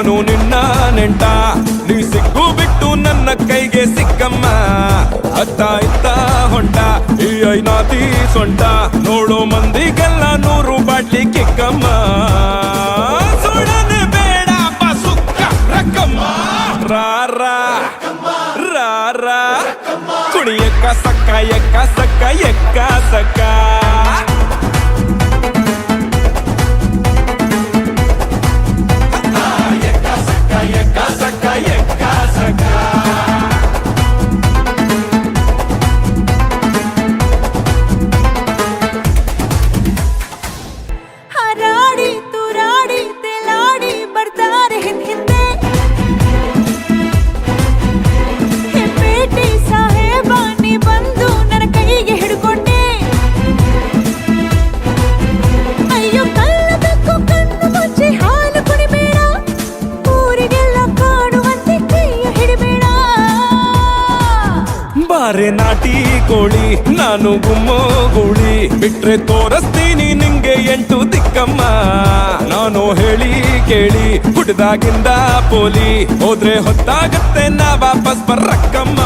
ನಾನು ನಿನ್ನ ನೆಂಟ, ನೀ ಸಿಕ್ಕು ಬಿಟ್ಟು ನನ್ನ ಕೈಗೆ ಸಿಕ್ಕಮ್ಮ. ಅತ್ತ ಇತ್ತ ಹೊಂಟ ಈ ಐನಾತಿ ಸೊಂಟ, ನೋಡೋ ಮಂದಿಗೆಲ್ಲ 100 ಬಾಟ್ಲಿ ಕಿಕ್ಕಮ್ಮ. ಸುಡನೆ ಬೇಡ ಸುಕ್ಕ ರಕ್ಕಮ್ಮ, ರಾರಾ ರಾರಾ ಕುಣಿ ಎಕ್ಕ ಸಕ್ಕ ಎಕ್ಕ ಸಕ್ಕ ಎಕ್ಕ ಸಕ್ಕ. ಹಾರಾಡಿ ತೂರಾಡಿ ತೇಲಾಡಿ ಬರ್ತಾರೆ ಹಿಂದೆ ಹೆಪ್ಪೇಟಿ ಸಾಹೇಬ, ನೀ ಬಂದು ನನ್ನ ಕೈಗೆ ಹಿಡ್ಕೊಂಡೆ. ಅಯ್ಯೋ ಕಲ್ಲಬೇಕು ಕಣ್ಣು ಮುಚ್ಚಿ ಹಾಲು ಕುಡಿಬೇಡ, ಊರಿಗೆಲ್ಲ ಕಾಣುವಂತೆ ಕೈಯ ಹಿಡಿಬೇಡ. ಬಾರೆ ನಾಟಿ ಕೋಳಿ ನಾನು ಗುಮ್ಮೋ ಗೂಳಿ, ಬಿಟ್ರೆ ತೋರಿಸ್ತೀನಿ ನಿಂಗೆ 8 ದಿಕ್ಕಮ್ಮ. ನಾನು ಹೇಳಿ ಕೇಳಿ ಹುಡ್ದಾಗಿಂದ ಪೋಲಿ, ಹೋದ್ರೆ ಹೊತ್ತಾಗತ್ತೆ ನಾ ವಾಪಸ್ ಬರಕ್ಕಮ್ಮ.